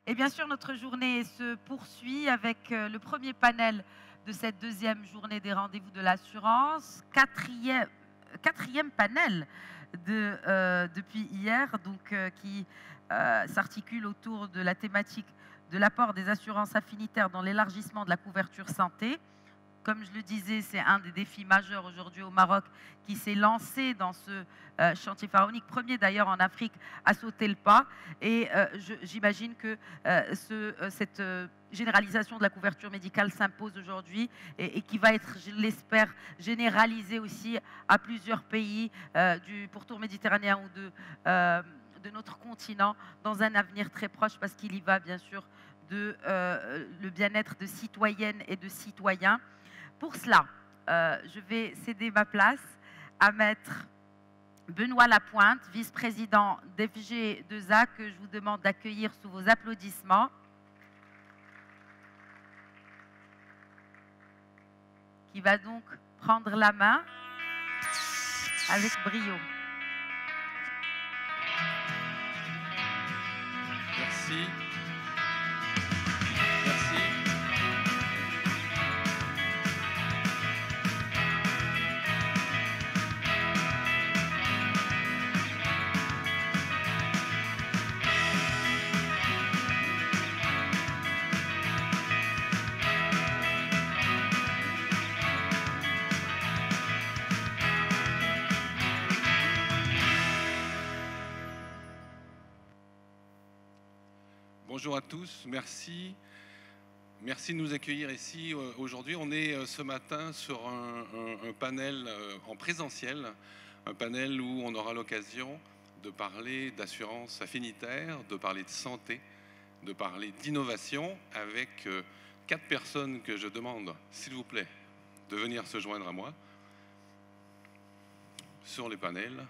Et bien sûr, notre journée se poursuit avec le premier panel de cette deuxième journée des rendez-vous de l'assurance, quatrième panel depuis hier, donc, qui s'articule autour de la thématique de l'apport des assurances affinitaires dans l'élargissement de la couverture santé. Comme je le disais, c'est un des défis majeurs aujourd'hui au Maroc qui s'est lancé dans ce chantier pharaonique, premier d'ailleurs en Afrique à sauter le pas. Et j'imagine que cette généralisation de la couverture médicale s'impose aujourd'hui et qui va être, je l'espère, généralisée aussi à plusieurs pays du pourtour méditerranéen ou de notre continent dans un avenir très proche, parce qu'il y va bien sûr de le bien-être de citoyennes et de citoyens. Pour cela, je vais céder ma place à Maître Benoît Lapointe, vice-président d'FG2A, que je vous demande d'accueillir sous vos applaudissements. Qui va donc prendre la main avec brio. Merci. Bonjour à tous, merci. Merci de nous accueillir ici aujourd'hui. On est ce matin sur un panel en présentiel, un panel où on aura l'occasion de parler d'assurance affinitaire, de parler de santé, de parler d'innovation avec 4 personnes que je demande, s'il vous plaît, de venir se joindre à moi sur les panels.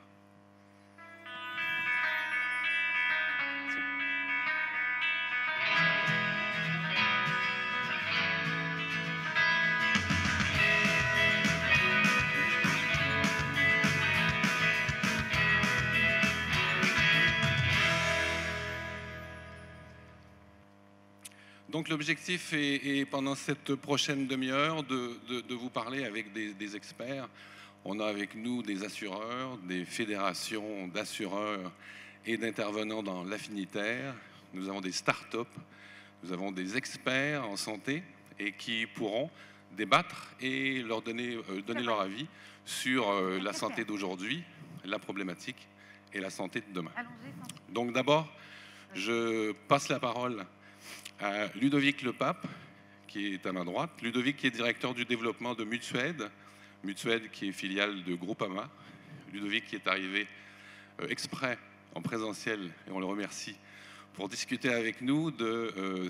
Donc l'objectif est pendant cette prochaine demi-heure de vous parler avec des experts. On a avec nous des assureurs, des fédérations d'assureurs et d'intervenants dans l'affinitaire. Nous avons des start-up, nous avons des experts en santé et qui pourront débattre et leur donner leur avis sur la santé d'aujourd'hui, la problématique et la santé de demain. Donc d'abord, je passe la parole à Ludovic Lepape, qui est à ma droite. Ludovic qui est directeur du développement de Mutsued, Mutsued qui est filiale de Groupama. Ludovic qui est arrivé exprès en présentiel, et on le remercie, pour discuter avec nous de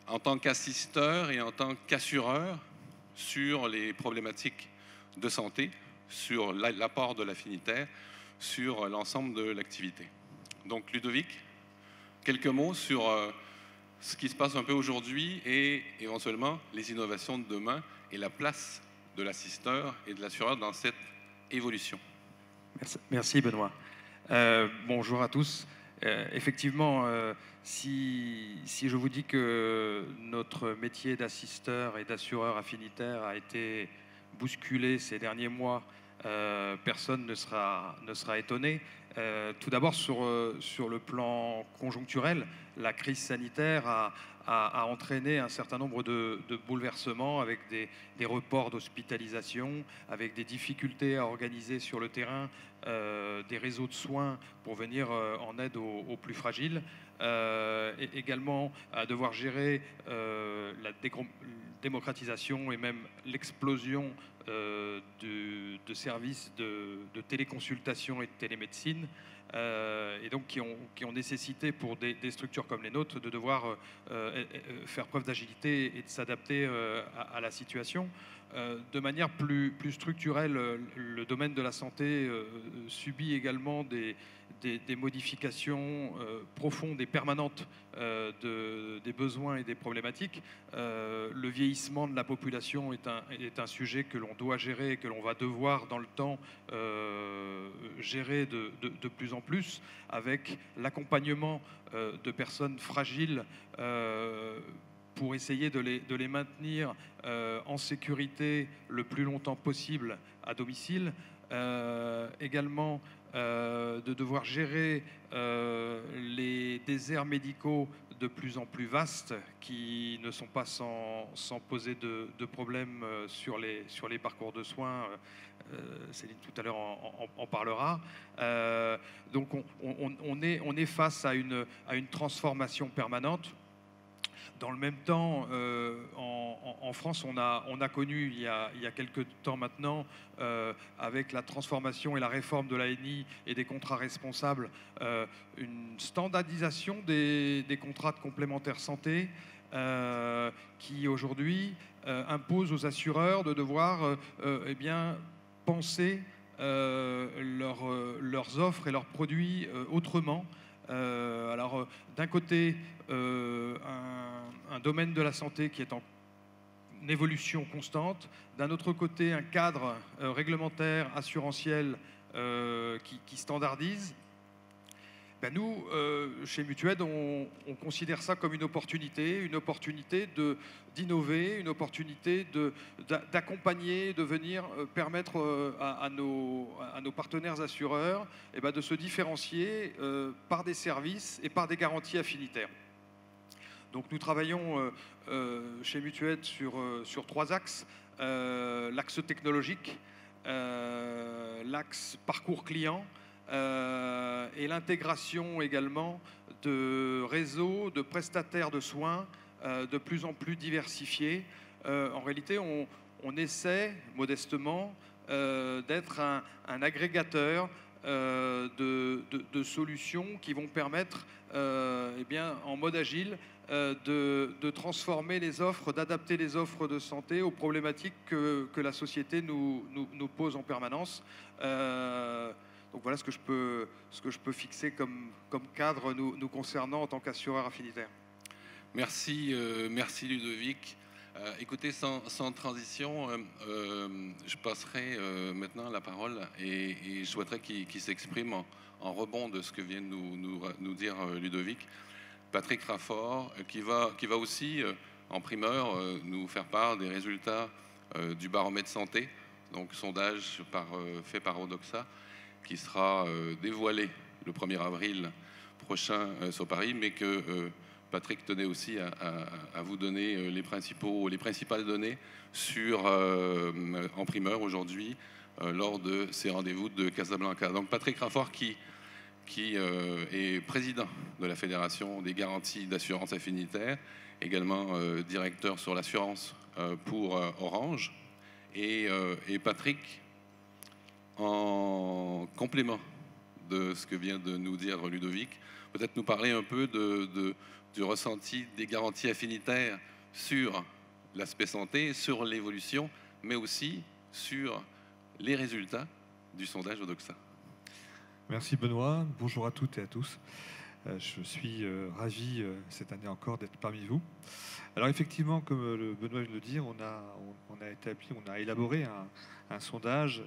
en tant qu'assisteur et en tant qu'assureur sur les problématiques de santé, sur l'apport de l'affinitaire, sur l'ensemble de l'activité. Donc Ludovic, quelques mots sur ce qui se passe un peu aujourd'hui et éventuellement les innovations de demain et la place de l'assisteur et de l'assureur dans cette évolution. Merci Benoît. Bonjour à tous. Effectivement, si je vous dis que notre métier d'assisteur et d'assureur affinitaire a été bousculé ces derniers mois, personne ne sera étonné. Tout d'abord, sur le plan conjoncturel, la crise sanitaire a entraîné un certain nombre de bouleversements avec des reports d'hospitalisation, avec des difficultés à organiser sur le terrain des réseaux de soins pour venir en aide aux plus fragiles, et également à devoir gérer la démocratisation et même l'explosion de services de téléconsultation et de télémédecine, et donc qui ont nécessité pour des structures comme les nôtres de devoir faire preuve d'agilité et de s'adapter à la situation. De manière plus structurelle, le domaine de la santé subit également des modifications profondes et permanentes des besoins et des problématiques. Le vieillissement de la population est un sujet que l'on doit gérer et que l'on va devoir dans le temps gérer de plus en plus, avec l'accompagnement de personnes fragiles pour essayer de les maintenir en sécurité le plus longtemps possible à domicile. Également de devoir gérer les déserts médicaux de plus en plus vastes qui ne sont pas sans poser de problèmes sur les parcours de soins. Céline tout à l'heure en parlera. Donc on est face à une transformation permanente. Dans le même temps, en France, on a connu il y a quelques temps maintenant, avec la transformation et la réforme de l'ANI et des contrats responsables, une standardisation des contrats de complémentaire santé qui aujourd'hui impose aux assureurs de devoir penser leurs offres et leurs produits autrement. Alors, d'un côté, un domaine de la santé qui est en évolution constante, d'un autre côté, un cadre réglementaire, assurantiel qui standardise. Ben nous, chez Mutued, on considère ça comme une opportunité d'innover, une opportunité d'accompagner, de venir permettre à nos partenaires assureurs de se différencier par des services et par des garanties affinitaires. Donc nous travaillons chez Mutued sur 3 axes. L'axe technologique, l'axe parcours client, et l'intégration également de réseaux, de prestataires de soins de plus en plus diversifiés. En réalité, on essaie modestement d'être un agrégateur de solutions qui vont permettre, en mode agile, de transformer les offres, d'adapter les offres de santé aux problématiques que la société nous pose en permanence. Donc voilà ce que je peux fixer comme cadre nous concernant en tant qu'assureur affinitaire. Merci Ludovic. Écoutez, sans transition, je passerai maintenant la parole et je souhaiterais qu'il s'exprime en rebond de ce que vient de nous dire Ludovic. Patrick Raffort, qui va aussi, en primeur, nous faire part des résultats du baromètre santé, donc sondage fait par Odoxa, qui sera dévoilé le 1er avril prochain sur Paris, mais que Patrick tenait aussi à vous donner les principales données en primeur aujourd'hui lors de ces rendez-vous de Casablanca. Donc Patrick Raffort qui est président de la Fédération des garanties d'assurance affinitaire, également directeur sur l'assurance pour Orange. Et Patrick, en complément de ce que vient de nous dire Ludovic, peut-être nous parler un peu du ressenti des garanties affinitaires sur l'aspect santé, sur l'évolution, mais aussi sur les résultats du sondage Odoxa. Merci Benoît, bonjour à toutes et à tous. Je suis ravi cette année encore d'être parmi vous. Alors effectivement, comme Benoît vient de le dire, on a élaboré un sondage,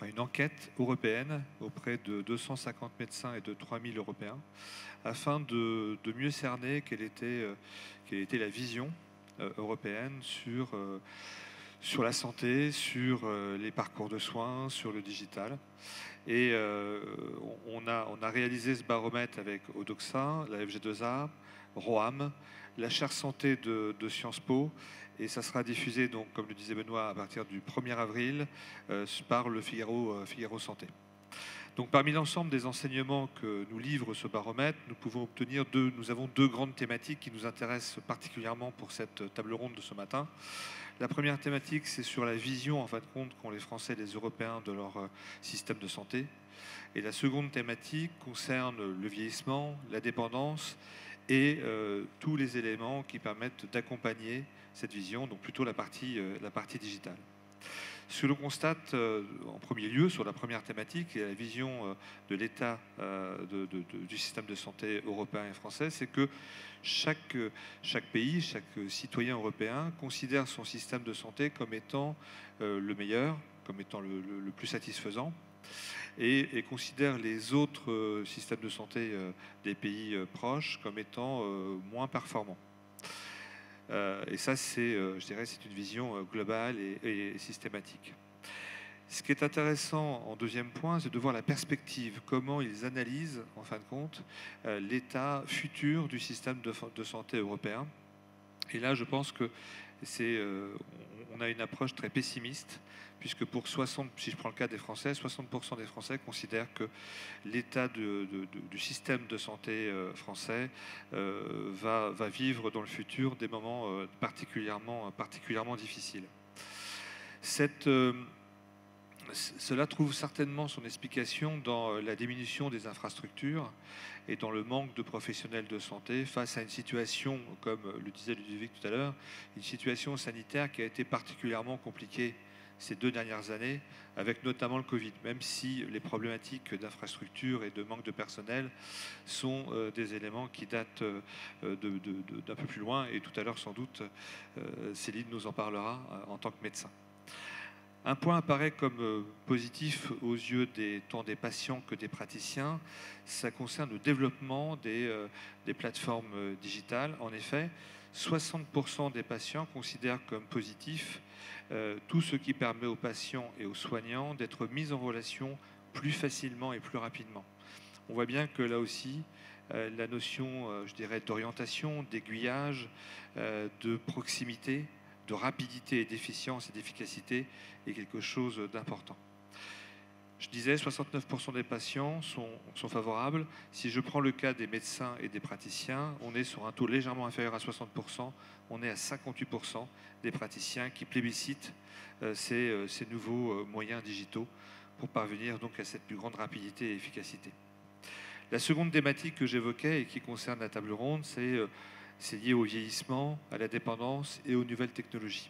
une enquête européenne auprès de 250 médecins et de 3000 Européens, afin de mieux cerner quelle était la vision européenne sur la santé, sur les parcours de soins, sur le digital. Et on a réalisé ce baromètre avec Odoxa, la FG2A, Roam, la chaire santé de Sciences Po, et ça sera diffusé, donc, comme le disait Benoît, à partir du 1er avril par le Figaro Santé. Donc parmi l'ensemble des enseignements que nous livre ce baromètre, nous avons deux grandes thématiques qui nous intéressent particulièrement pour cette table ronde de ce matin. La première thématique, c'est sur la vision, en fin de compte, qu'ont les Français et les Européens de leur système de santé. Et la seconde thématique concerne le vieillissement, la dépendance et tous les éléments qui permettent d'accompagner cette vision, donc plutôt la partie digitale. Ce que l'on constate en premier lieu sur la première thématique et la vision de l'état du système de santé européen et français, c'est que chaque pays, chaque citoyen européen considère son système de santé comme étant le meilleur, comme étant le plus satisfaisant, et considère les autres systèmes de santé des pays proches comme étant moins performants. Et ça, je dirais, c'est une vision globale et systématique. Ce qui est intéressant en deuxième point, c'est de voir la perspective, comment ils analysent, en fin de compte, l'état futur du système de santé européen. Et là, je pense que on a une approche très pessimiste, puisque si je prends le cas des Français, 60% des Français considèrent que l'état du système de santé français va vivre dans le futur des moments particulièrement difficiles. Cela trouve certainement son explication dans la diminution des infrastructures et dans le manque de professionnels de santé face à une situation, comme le disait Ludovic tout à l'heure, une situation sanitaire qui a été particulièrement compliquée ces 2 dernières années, avec notamment le Covid, même si les problématiques d'infrastructure et de manque de personnel sont des éléments qui datent d'un peu plus loin, et tout à l'heure sans doute Céline nous en parlera en tant que médecin. Un point apparaît comme positif aux yeux tant des patients que des praticiens, ça concerne le développement des plateformes digitales. En effet, 60% des patients considèrent comme positif tout ce qui permet aux patients et aux soignants d'être mis en relation plus facilement et plus rapidement. On voit bien que là aussi, la notion, je dirais, d'orientation, d'aiguillage, de proximité, de rapidité et d'efficience et d'efficacité est quelque chose d'important. Je disais, 69% des patients sont favorables. Si je prends le cas des médecins et des praticiens, on est sur un taux légèrement inférieur à 60%. On est à 58% des praticiens qui plébiscitent ces nouveaux moyens digitaux pour parvenir donc à cette plus grande rapidité et efficacité. La seconde thématique que j'évoquais et qui concerne la table ronde, c'est lié au vieillissement, à la dépendance et aux nouvelles technologies.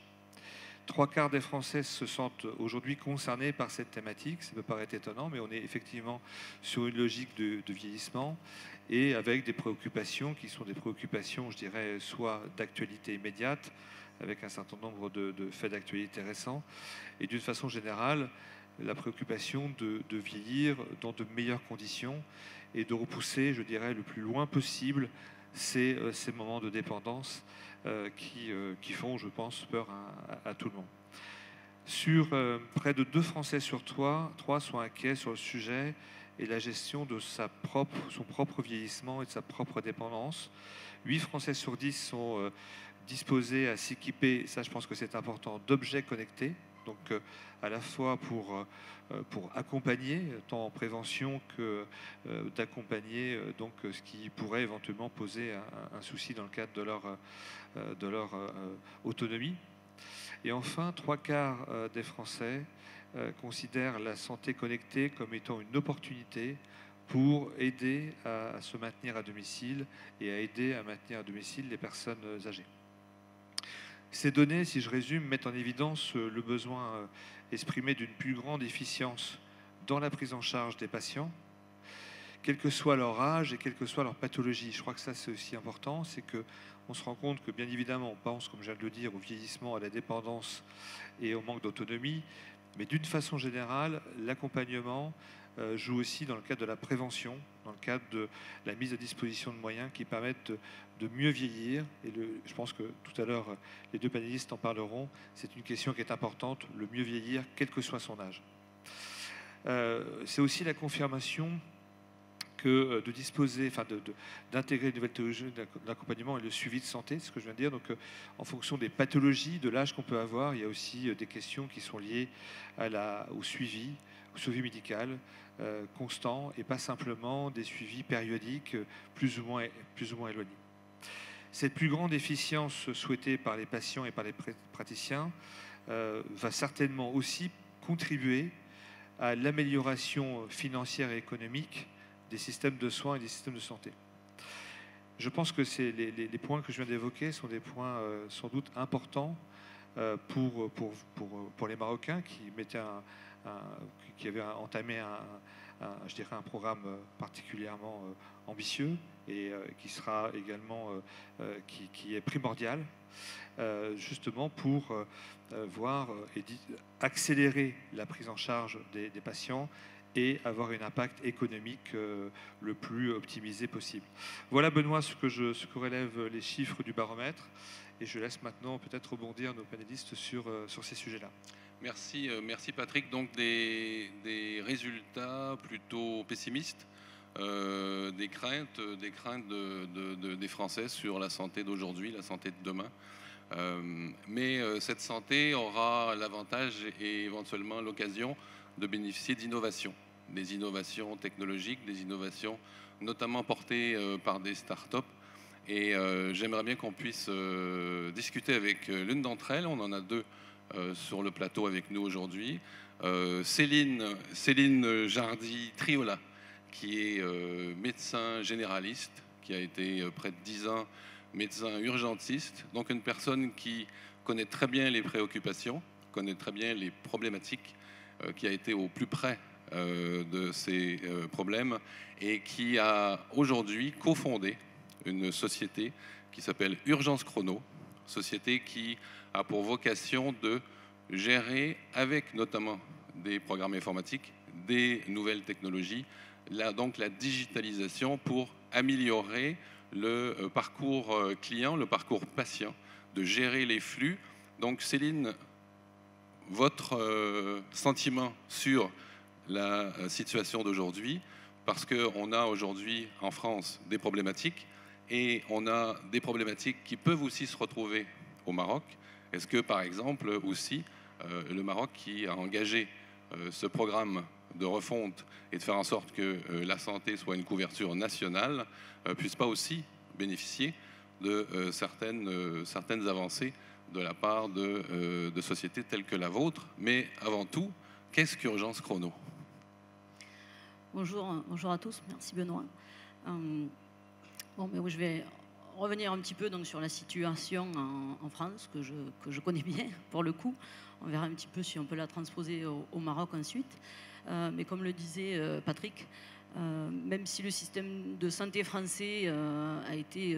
3/4 des Français se sentent aujourd'hui concernés par cette thématique. Ça peut paraître étonnant, mais on est effectivement sur une logique de vieillissement et avec des préoccupations qui sont des préoccupations, je dirais, soit d'actualité immédiate, avec un certain nombre de faits d'actualité récents, et d'une façon générale, la préoccupation de vieillir dans de meilleures conditions et de repousser, je dirais, le plus loin possible ces moments de dépendance qui font, je pense, peur à tout le monde. Près de 2 Français sur 3 sont inquiets sur le sujet et la gestion de son propre vieillissement et de sa propre dépendance. 8 Français sur 10 sont disposés à s'équiper, ça je pense que c'est important, d'objets connectés, donc à la fois pour accompagner, tant en prévention que d'accompagner donc ce qui pourrait éventuellement poser un souci dans le cadre de leur autonomie. Et enfin, 3/4 des Français considèrent la santé connectée comme étant une opportunité pour aider à se maintenir à domicile et à aider à maintenir à domicile les personnes âgées. Ces données, si je résume, mettent en évidence le besoin exprimé d'une plus grande efficience dans la prise en charge des patients, quel que soit leur âge et quelle que soit leur pathologie. Je crois que ça, c'est aussi important, c'est qu'on se rend compte que, bien évidemment, on pense, comme je viens de le dire, au vieillissement, à la dépendance et au manque d'autonomie, mais d'une façon générale, l'accompagnement joue aussi dans le cadre de la prévention, dans le cadre de la mise à disposition de moyens qui permettent de mieux vieillir. Et je pense que tout à l'heure, les 2 panélistes en parleront. C'est une question qui est importante, le mieux vieillir, quel que soit son âge. C'est aussi la confirmation que de disposer, d'intégrer une nouvelle technologie d'accompagnement et le suivi de santé, c'est ce que je viens de dire. Donc, en fonction des pathologies, de l'âge qu'on peut avoir, il y a aussi des questions qui sont liées au suivi, suivi médical constant et pas simplement des suivis périodiques plus ou moins éloignés. Cette plus grande efficience souhaitée par les patients et par les praticiens va certainement aussi contribuer à l'amélioration financière et économique des systèmes de soins et des systèmes de santé. Je pense que les points que je viens d'évoquer sont des points sans doute importants pour les Marocains qui avaient entamé un programme particulièrement ambitieux et qui sera également qui est primordial justement pour voir et accélérer la prise en charge des patients et avoir un impact économique le plus optimisé possible. Voilà, Benoît, ce que relèvent les chiffres du baromètre, et je laisse maintenant peut-être rebondir nos panélistes sur ces sujets-là. Merci, merci Patrick. Donc des résultats plutôt pessimistes, des craintes des Français sur la santé d'aujourd'hui, la santé de demain. Mais cette santé aura l'avantage et éventuellement l'occasion de bénéficier d'innovations, des innovations technologiques, des innovations notamment portées par des startups. Et j'aimerais bien qu'on puisse discuter avec l'une d'entre elles. On en a deux sur le plateau avec nous aujourd'hui. Céline Jardy-Triola, qui est médecin généraliste, qui a été près de 10 ans médecin urgentiste, donc une personne qui connaît très bien les préoccupations, connaît très bien les problématiques, qui a été au plus près de ces problèmes et qui a aujourd'hui cofondé une société qui s'appelle Urgence Chrono, société qui a pour vocation de gérer, avec notamment des programmes informatiques, des nouvelles technologies, donc la digitalisation pour améliorer le parcours client, le parcours patient, de gérer les flux. Donc Céline, votre sentiment sur la situation d'aujourd'hui, parce qu'on a aujourd'hui en France des problématiques et on a des problématiques qui peuvent aussi se retrouver au Maroc. Est-ce que par exemple aussi le Maroc qui a engagé ce programme de refonte et de faire en sorte que la santé soit une couverture nationale, puisse pas aussi bénéficier de certaines avancées de la part de sociétés telles que la vôtre. Mais avant tout, qu'est-ce qu'Urgence Chrono ? Bonjour à tous, merci Benoît. Je vais revenir un petit peu donc, sur la situation en France, que je connais bien pour le coup. On verra un petit peu si on peut la transposer au Maroc ensuite. Mais comme le disait Patrick, même si le système de santé français a été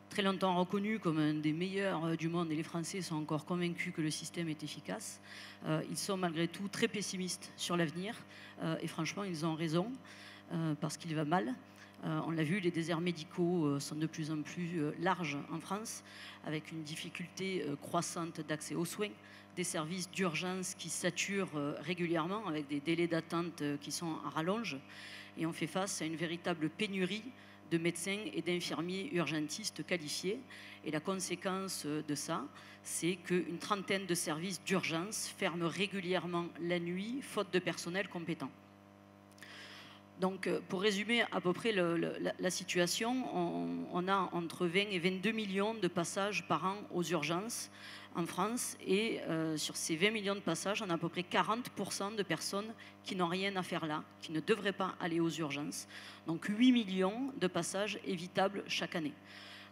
très longtemps reconnu comme un des meilleurs du monde et les Français sont encore convaincus que le système est efficace, ils sont malgré tout très pessimistes sur l'avenir et franchement ils ont raison parce qu'il va mal. On l'a vu, les déserts médicaux sont de plus en plus larges en France avec une difficulté croissante d'accès aux soins, des services d'urgence qui saturent régulièrement avec des délais d'attente qui sont à rallonge. Et on fait face à une véritable pénurie de médecins et d'infirmiers urgentistes qualifiés. Et la conséquence de ça, c'est qu'une trentaine de services d'urgence ferment régulièrement la nuit, faute de personnel compétent. Donc, pour résumer à peu près la situation, on a entre 20 et 22 millions de passages par an aux urgences en France. Et sur ces 20 millions de passages, on a à peu près 40% de personnes qui n'ont rien à faire là, qui ne devraient pas aller aux urgences. Donc 8 millions de passages évitables chaque année.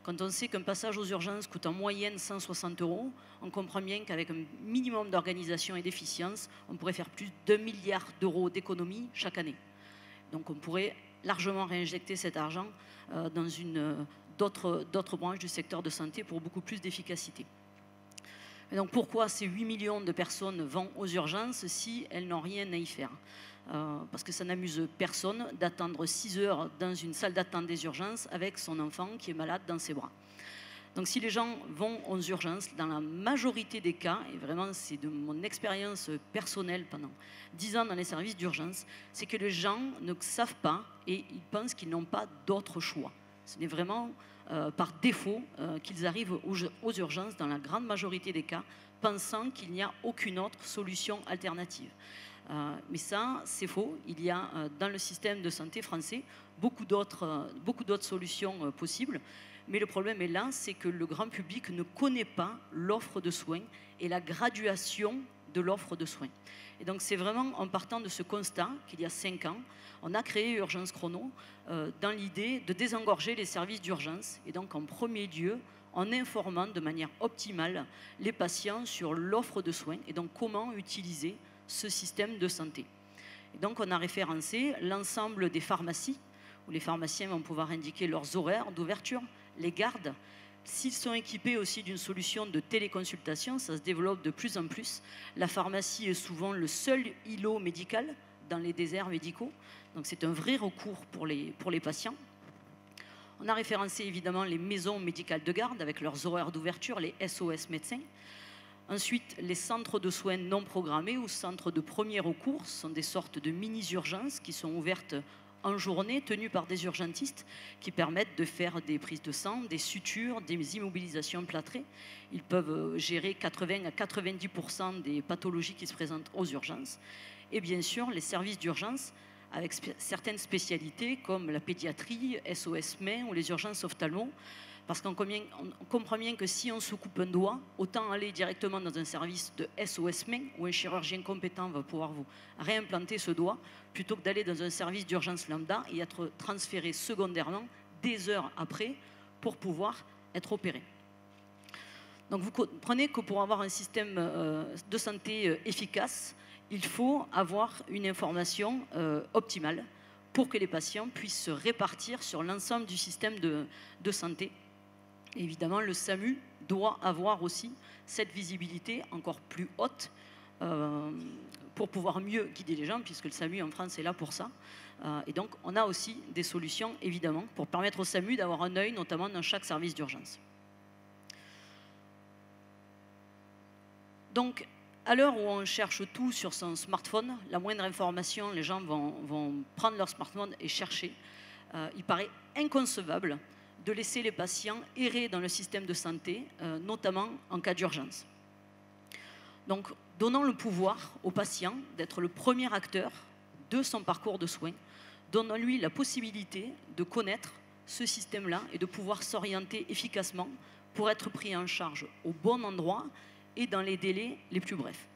Quand on sait qu'un passage aux urgences coûte en moyenne 160 €, on comprend bien qu'avec un minimum d'organisation et d'efficience, on pourrait faire plus d'1 milliard d'euros d'économies chaque année. Donc on pourrait largement réinjecter cet argent dans d'autres branches du secteur de santé pour beaucoup plus d'efficacité. Et donc pourquoi ces 8 millions de personnes vont aux urgences si elles n'ont rien à y faire ? Parce que ça n'amuse personne d'attendre 6 heures dans une salle d'attente des urgences avec son enfant qui est malade dans ses bras. Donc si les gens vont aux urgences, dans la majorité des cas, et vraiment c'est de mon expérience personnelle pendant 10 ans dans les services d'urgence, c'est que les gens ne savent pas et ils pensent qu'ils n'ont pas d'autre choix. Ce n'est vraiment par défaut qu'ils arrivent aux urgences dans la grande majorité des cas, pensant qu'il n'y a aucune autre solution alternative. Mais ça, c'est faux. Il y a dans le système de santé français beaucoup d'autres solutions possibles. Mais le problème est là, c'est que le grand public ne connaît pas l'offre de soins et la graduation de l'offre de soins. Et donc c'est vraiment en partant de ce constat qu'il y a 5 ans, on a créé Urgence Chrono dans l'idée de désengorger les services d'urgence et donc en premier lieu en informant de manière optimale les patients sur l'offre de soins et donc comment utiliser ce système de santé. Et donc on a référencé l'ensemble des pharmacies où les pharmaciens vont pouvoir indiquer leurs horaires d'ouverture, les gardes. S'ils sont équipés aussi d'une solution de téléconsultation, ça se développe de plus en plus. La pharmacie est souvent le seul îlot médical dans les déserts médicaux. Donc c'est un vrai recours pour les patients. On a référencé évidemment les maisons médicales de garde avec leurs horaires d'ouverture, les SOS médecins. Ensuite, les centres de soins non programmés ou centres de premier recours sont des sortes de mini-urgences qui sont ouvertes en journée, tenues par des urgentistes qui permettent de faire des prises de sang, des sutures, des immobilisations plâtrées. Ils peuvent gérer 80 à 90% des pathologies qui se présentent aux urgences. Et bien sûr, les services d'urgence avec certaines spécialités comme la pédiatrie, SOS main ou les urgences ophtalmo. Parce qu'on comprend bien que si on se coupe un doigt, autant aller directement dans un service de SOS main où un chirurgien compétent va pouvoir vous réimplanter ce doigt plutôt que d'aller dans un service d'urgence lambda et être transféré secondairement des heures après pour pouvoir être opéré. Donc vous comprenez que pour avoir un système de santé efficace, il faut avoir une information optimale pour que les patients puissent se répartir sur l'ensemble du système de santé. Et évidemment, le SAMU doit avoir aussi cette visibilité encore plus haute pour pouvoir mieux guider les gens, puisque le SAMU en France est là pour ça. Et donc, on a aussi des solutions, évidemment, pour permettre au SAMU d'avoir un œil, notamment dans chaque service d'urgence. Donc, à l'heure où on cherche tout sur son smartphone, la moindre information, les gens vont prendre leur smartphone et chercher. Il paraît inconcevable de laisser les patients errer dans le système de santé, notamment en cas d'urgence. Donc, donnons le pouvoir au patient d'être le premier acteur de son parcours de soins. Donnons-lui la possibilité de connaître ce système-là et de pouvoir s'orienter efficacement pour être pris en charge au bon endroit et dans les délais les plus brefs.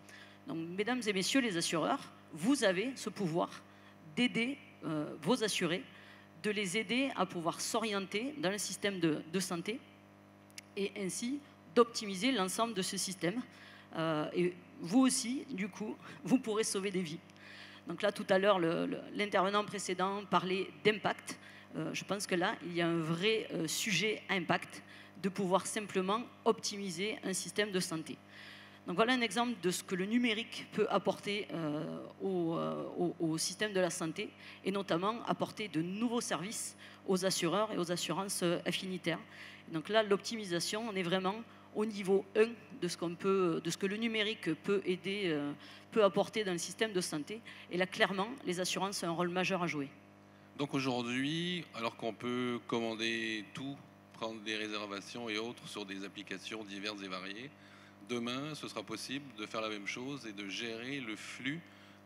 Donc, mesdames et messieurs les assureurs, vous avez ce pouvoir d'aider vos assurés, de les aider à pouvoir s'orienter dans le système de santé et ainsi d'optimiser l'ensemble de ce système. Et vous aussi, du coup, vous pourrez sauver des vies. Donc là, tout à l'heure, l'intervenant précédent parlait d'impact. Je pense que là, il y a un vrai sujet à impact de pouvoir simplement optimiser un système de santé. Donc voilà un exemple de ce que le numérique peut apporter au système de la santé et notamment apporter de nouveaux services aux assureurs et aux assurances affinitaires. Donc là, l'optimisation, on est vraiment au niveau 1 de ce que le numérique peut aider, peut apporter dans le système de santé. Et là, clairement, les assurances ont un rôle majeur à jouer. Donc aujourd'hui, alors qu'on peut commander tout, prendre des réservations et autres sur des applications diverses et variées, demain, ce sera possible de faire la même chose et de gérer le flux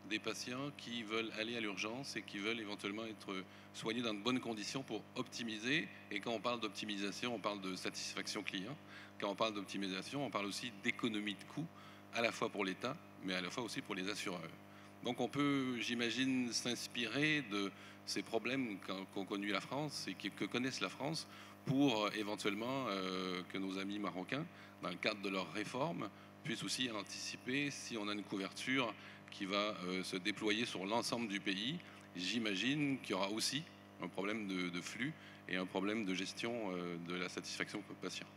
des patients qui veulent aller à l'urgence et qui veulent éventuellement être soignés dans de bonnes conditions pour optimiser. Et quand on parle d'optimisation, on parle de satisfaction client. Quand on parle d'optimisation, on parle aussi d'économie de coûts, à la fois pour l'État, mais à la fois aussi pour les assureurs. Donc on peut, j'imagine, s'inspirer de ces problèmes qu'ont connus la France et que connaissent la France pour éventuellement que nos amis marocains, dans le cadre de leur réforme, puissent aussi anticiper si on a une couverture qui va se déployer sur l'ensemble du pays. J'imagine qu'il y aura aussi un problème de flux et un problème de gestion de la satisfaction patient.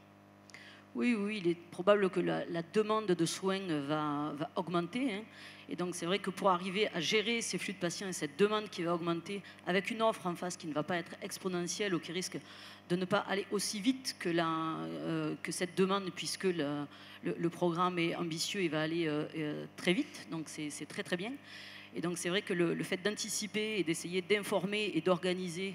Oui, il est probable que la demande de soins va augmenter. Hein. Et donc, c'est vrai que pour arriver à gérer ces flux de patients et cette demande qui va augmenter avec une offre en face qui ne va pas être exponentielle ou qui risque de ne pas aller aussi vite que cette demande, puisque le programme est ambitieux et va aller très vite. Donc, c'est très, très bien. Et donc c'est vrai que le fait d'anticiper et d'essayer d'informer et d'organiser,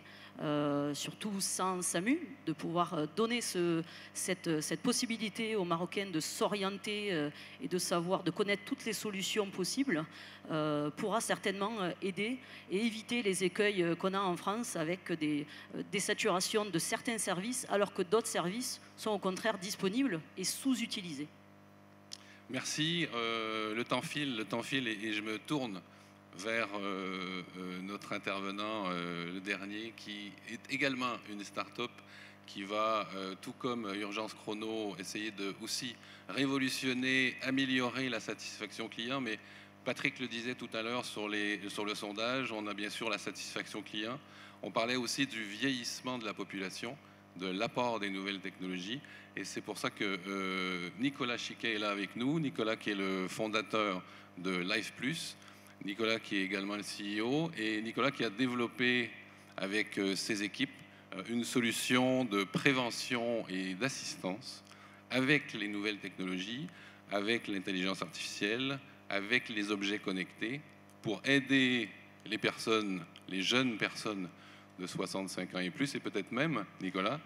surtout sans SAMU, de pouvoir donner cette possibilité aux Marocains de s'orienter et de savoir, de connaître toutes les solutions possibles, pourra certainement aider et éviter les écueils qu'on a en France avec des saturations de certains services alors que d'autres services sont au contraire disponibles et sous-utilisés. Merci. Le temps file et je me tourne vers notre intervenant, le dernier, qui est également une start-up qui va, tout comme Urgence Chrono, essayer de aussi révolutionner, améliorer la satisfaction client. Mais Patrick le disait tout à l'heure sur le sondage, on a bien sûr la satisfaction client. On parlait aussi du vieillissement de la population, de l'apport des nouvelles technologies. Et c'est pour ça que Nicolas Chiquet est là avec nous. Nicolas qui est le fondateur de Life Plus. Nicolas qui est également le CEO. Et Nicolas qui a développé avec ses équipes une solution de prévention et d'assistance avec les nouvelles technologies, avec l'intelligence artificielle, avec les objets connectés, pour aider les personnes, les jeunes personnes de 65 ans et plus, et peut-être même, Nicolas,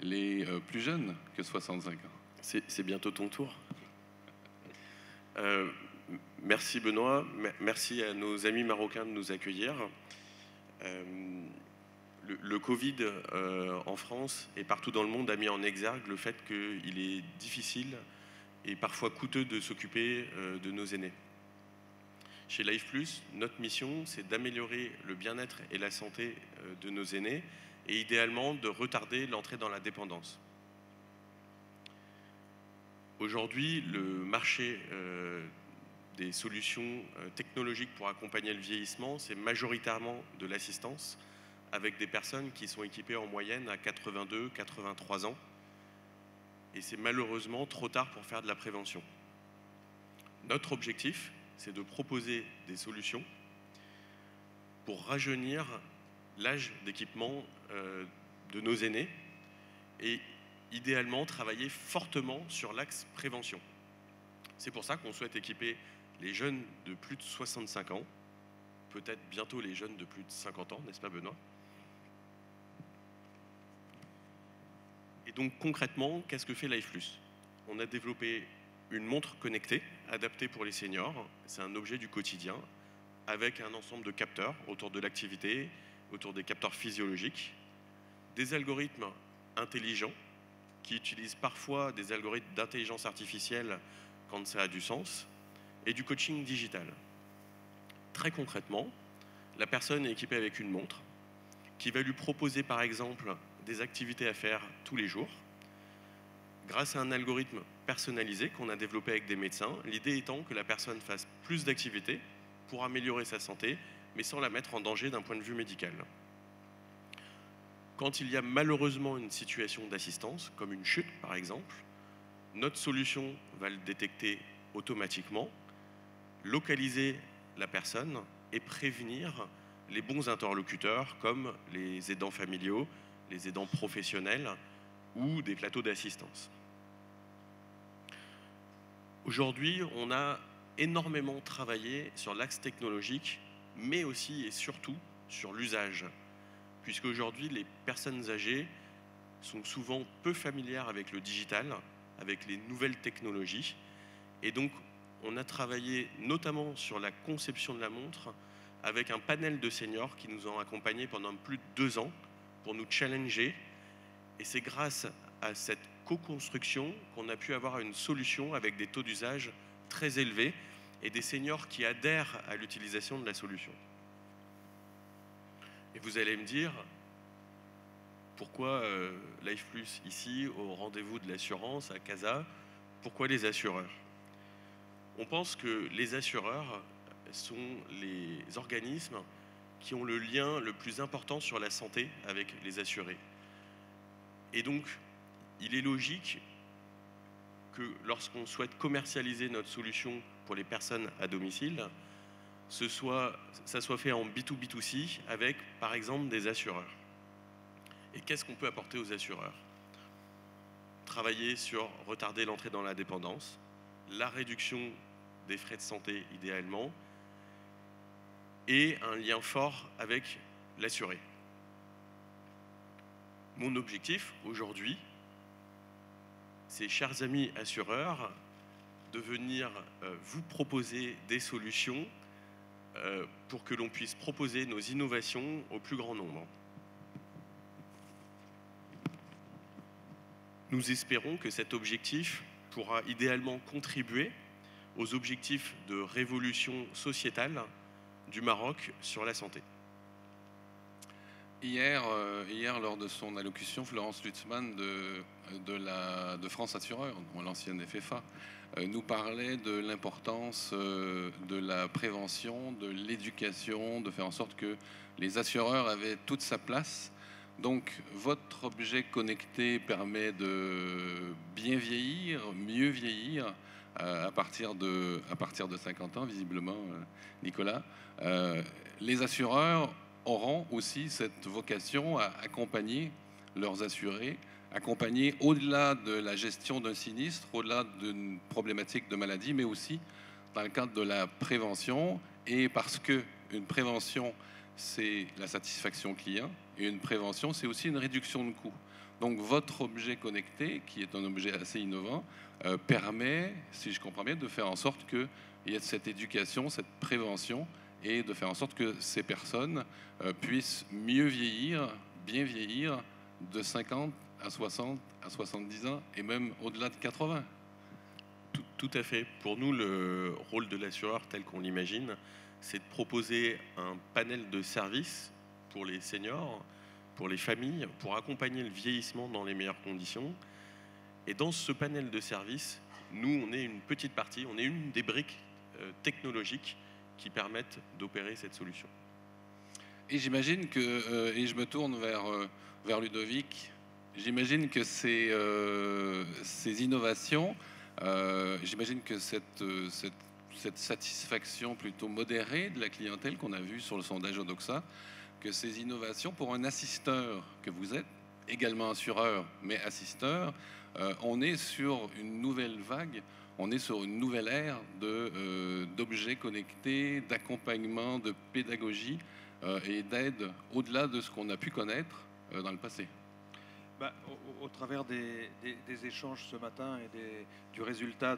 les plus jeunes que 65 ans. C'est bientôt ton tour. Merci Benoît, merci à nos amis marocains de nous accueillir. Le Covid en France et partout dans le monde a mis en exergue le fait qu'il est difficile et parfois coûteux de s'occuper de nos aînés. Chez Life Plus, notre mission, c'est d'améliorer le bien-être et la santé de nos aînés et idéalement de retarder l'entrée dans la dépendance. Aujourd'hui, le marché des solutions technologiques pour accompagner le vieillissement, c'est majoritairement de l'assistance avec des personnes qui sont équipées en moyenne à 82, 83 ans. Et c'est malheureusement trop tard pour faire de la prévention. Notre objectif, c'est de proposer des solutions pour rajeunir l'âge d'équipement de nos aînés et idéalement travailler fortement sur l'axe prévention. C'est pour ça qu'on souhaite équiper les jeunes de plus de 65 ans, peut-être bientôt les jeunes de plus de 50 ans, n'est-ce pas Benoît? Et donc concrètement, qu'est-ce que fait Life Plus? On a développé une montre connectée adaptée pour les seniors. C'est un objet du quotidien avec un ensemble de capteurs autour de l'activité, autour des capteurs physiologiques, des algorithmes intelligents qui utilisent parfois des algorithmes d'intelligence artificielle quand ça a du sens, et du coaching digital. Très concrètement, la personne est équipée avec une montre qui va lui proposer par exemple des activités à faire tous les jours grâce à un algorithme personnalisé qu'on a développé avec des médecins, l'idée étant que la personne fasse plus d'activités pour améliorer sa santé, mais sans la mettre en danger d'un point de vue médical. Quand il y a malheureusement une situation d'assistance, comme une chute par exemple, notre solution va le détecter automatiquement, localiser la personne et prévenir les bons interlocuteurs comme les aidants familiaux, les aidants professionnels ou des plateaux d'assistance. Aujourd'hui, on a énormément travaillé sur l'axe technologique, mais aussi et surtout sur l'usage, puisque aujourd'hui, les personnes âgées sont souvent peu familières avec le digital, avec les nouvelles technologies, et donc on a travaillé notamment sur la conception de la montre avec un panel de seniors qui nous ont accompagnés pendant plus de 2 ans pour nous challenger, et c'est grâce à cette co-construction qu'on a pu avoir une solution avec des taux d'usage très élevés et des seniors qui adhèrent à l'utilisation de la solution. Et vous allez me dire, pourquoi Life Plus ici, au rendez-vous de l'assurance à Casa, pourquoi les assureurs? On pense que les assureurs sont les organismes qui ont le lien le plus important sur la santé avec les assurés. Et donc, il est logique que lorsqu'on souhaite commercialiser notre solution pour les personnes à domicile, ça soit fait en B2B2C avec, par exemple, des assureurs. Et qu'est-ce qu'on peut apporter aux assureurs? Travailler sur retarder l'entrée dans la dépendance, la réduction des frais de santé idéalement, et un lien fort avec l'assuré. Mon objectif aujourd'hui, c'est, chers amis assureurs, de venir vous proposer des solutions pour que l'on puisse proposer nos innovations au plus grand nombre. Nous espérons que cet objectif pourra idéalement contribuer aux objectifs de révolution sociétale du Maroc sur la santé. Hier, lors de son allocution, Florence Lutzmann de France Assureur, l'ancienne FFA, nous parlait de l'importance de la prévention, de l'éducation, de faire en sorte que les assureurs avaient toute sa place. Donc, votre objet connecté permet de bien vieillir, mieux vieillir, à partir de 50 ans, visiblement, Nicolas. Les assureurs auront aussi cette vocation à accompagner leurs assurés, accompagner au-delà de la gestion d'un sinistre, au-delà d'une problématique de maladie, mais aussi dans le cadre de la prévention. Et parce qu'une prévention, c'est la satisfaction client, et une prévention, c'est aussi une réduction de coûts. Donc votre objet connecté, qui est un objet assez innovant, permet, si je comprends bien, de faire en sorte qu'il y ait cette éducation, cette prévention, et de faire en sorte que ces personnes puissent mieux vieillir, bien vieillir, de 50 à 60, à 70 ans, et même au-delà de 80. Tout à fait. Pour nous, le rôle de l'assureur, tel qu'on l'imagine, c'est de proposer un panel de services pour les seniors, pour les familles, pour accompagner le vieillissement dans les meilleures conditions. Et dans ce panel de services, nous, on est une petite partie, on est une des briques technologiques qui permettent d'opérer cette solution. Et j'imagine que, et je me tourne vers Ludovic, j'imagine que ces innovations, j'imagine que cette satisfaction plutôt modérée de la clientèle qu'on a vue sur le sondage Odoxa, que ces innovations, pour un assisteur que vous êtes, également assureur, mais assisteur, on est sur une nouvelle vague, on est sur une nouvelle ère d'objets connectés, d'accompagnement, de pédagogie et d'aide au-delà de ce qu'on a pu connaître dans le passé. Au travers des échanges ce matin et du résultat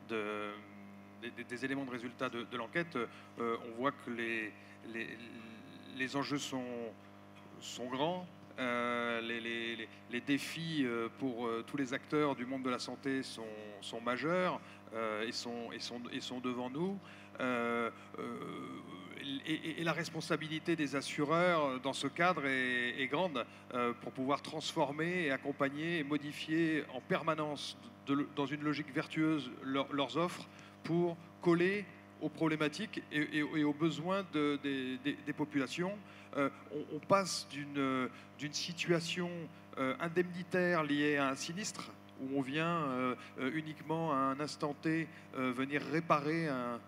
des éléments de résultat de l'enquête, on voit que les enjeux sont grands. Les défis pour tous les acteurs du monde de la santé sont majeurs et sont devant nous. Et la responsabilité des assureurs dans ce cadre est grande pour pouvoir transformer et accompagner et modifier en permanence dans une logique vertueuse leurs offres pour coller aux problématiques et aux besoins des populations. On passe d'une situation indemnitaire liée à un sinistre où on vient uniquement à un instant T venir réparer un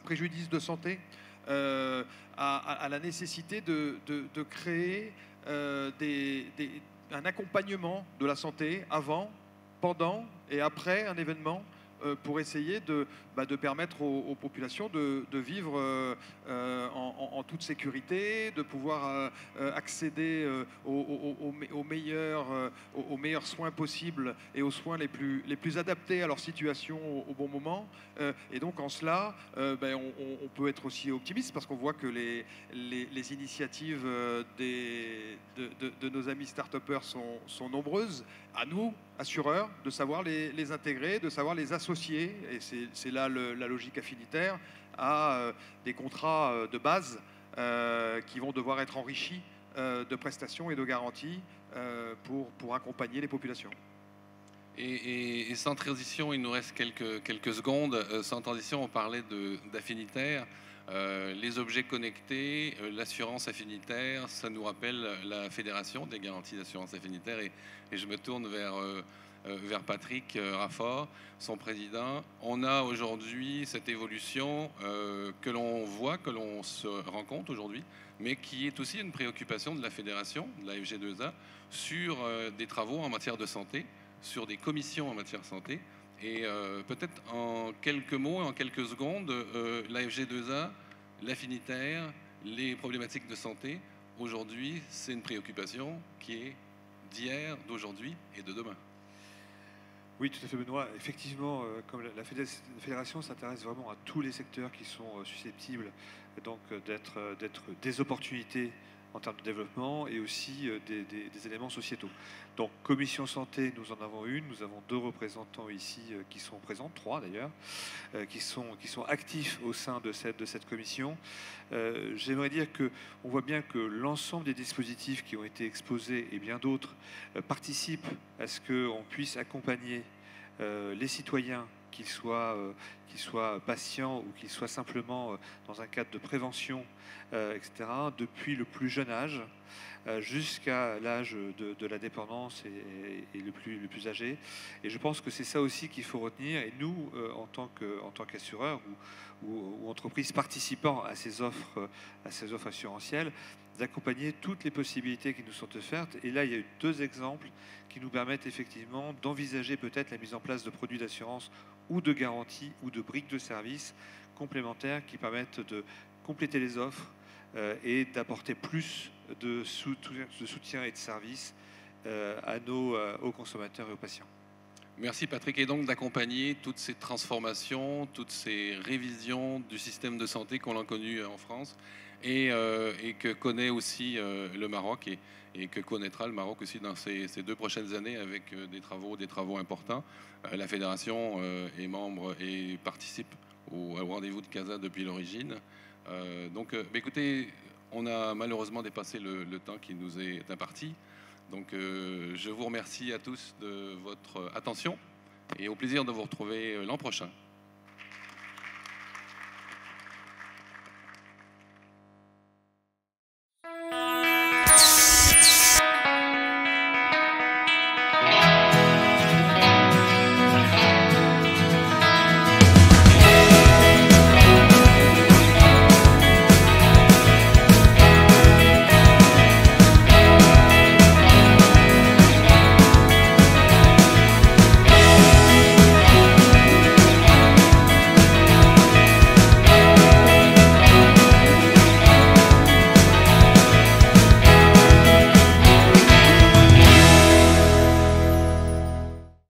préjudice de santé à la nécessité de créer un accompagnement de la santé avant, pendant et après un événement pour essayer de permettre aux populations de vivre en toute sécurité, de pouvoir accéder aux meilleurs soins possibles et aux soins les plus adaptés à leur situation au bon moment. Et donc en cela, on peut être aussi optimiste parce qu'on voit que les initiatives de nos amis start-upers sont nombreuses. À nous, assureurs, de savoir les intégrer, de savoir les associer, et c'est là la logique affinitaire, à des contrats de base qui vont devoir être enrichis de prestations et de garanties pour accompagner les populations. Et sans transition, il nous reste quelques secondes. Sans transition, on parlait d'affinitaire. Les objets connectés, l'assurance affinitaire, ça nous rappelle la Fédération des garanties d'assurance affinitaire. Et je me tourne vers Patrick Raffort, son président. On a aujourd'hui cette évolution que l'on voit, que l'on se rend compte aujourd'hui, mais qui est aussi une préoccupation de la Fédération, de la FG2A, sur des travaux en matière de santé, sur des commissions en matière de santé. Et peut-être en quelques mots, en quelques secondes, la FG2A l'affinitaire, les problématiques de santé, aujourd'hui, c'est une préoccupation qui est d'hier, d'aujourd'hui et de demain. Oui, tout à fait, Benoît. Effectivement, comme la fédération s'intéresse vraiment à tous les secteurs qui sont susceptibles donc d'être des opportunités en termes de développement et aussi des éléments sociétaux. Donc, commission santé, nous en avons une. Nous avons 2 représentants ici qui sont présents, 3 d'ailleurs, qui sont actifs au sein de cette commission. J'aimerais dire qu'on voit bien que l'ensemble des dispositifs qui ont été exposés et bien d'autres participent à ce qu'on puisse accompagner les citoyens, qu'ils soient patients ou qu'ils soient simplement dans un cadre de prévention, etc., depuis le plus jeune âge jusqu'à l'âge de la dépendance et le plus âgé. Et je pense que c'est ça aussi qu'il faut retenir. Et nous, en tant qu'assureurs ou entreprises participant à ces offres assurantielles, d'accompagner toutes les possibilités qui nous sont offertes. Et là, il y a eu 2 exemples qui nous permettent effectivement d'envisager peut-être la mise en place de produits d'assurance ou de garantie ou de briques de services complémentaires qui permettent de compléter les offres et d'apporter plus de soutien et de services aux consommateurs et aux patients. Merci Patrick. Et donc d'accompagner toutes ces transformations, toutes ces révisions du système de santé qu'on a connu en France et que connaît aussi le Maroc et que connaîtra le Maroc aussi dans ces 2 prochaines années avec des travaux importants. La fédération est membre et participe au rendez-vous de Casa depuis l'origine. Donc écoutez, on a malheureusement dépassé le temps qui nous est imparti. Donc je vous remercie à tous de votre attention et au plaisir de vous retrouver l'an prochain.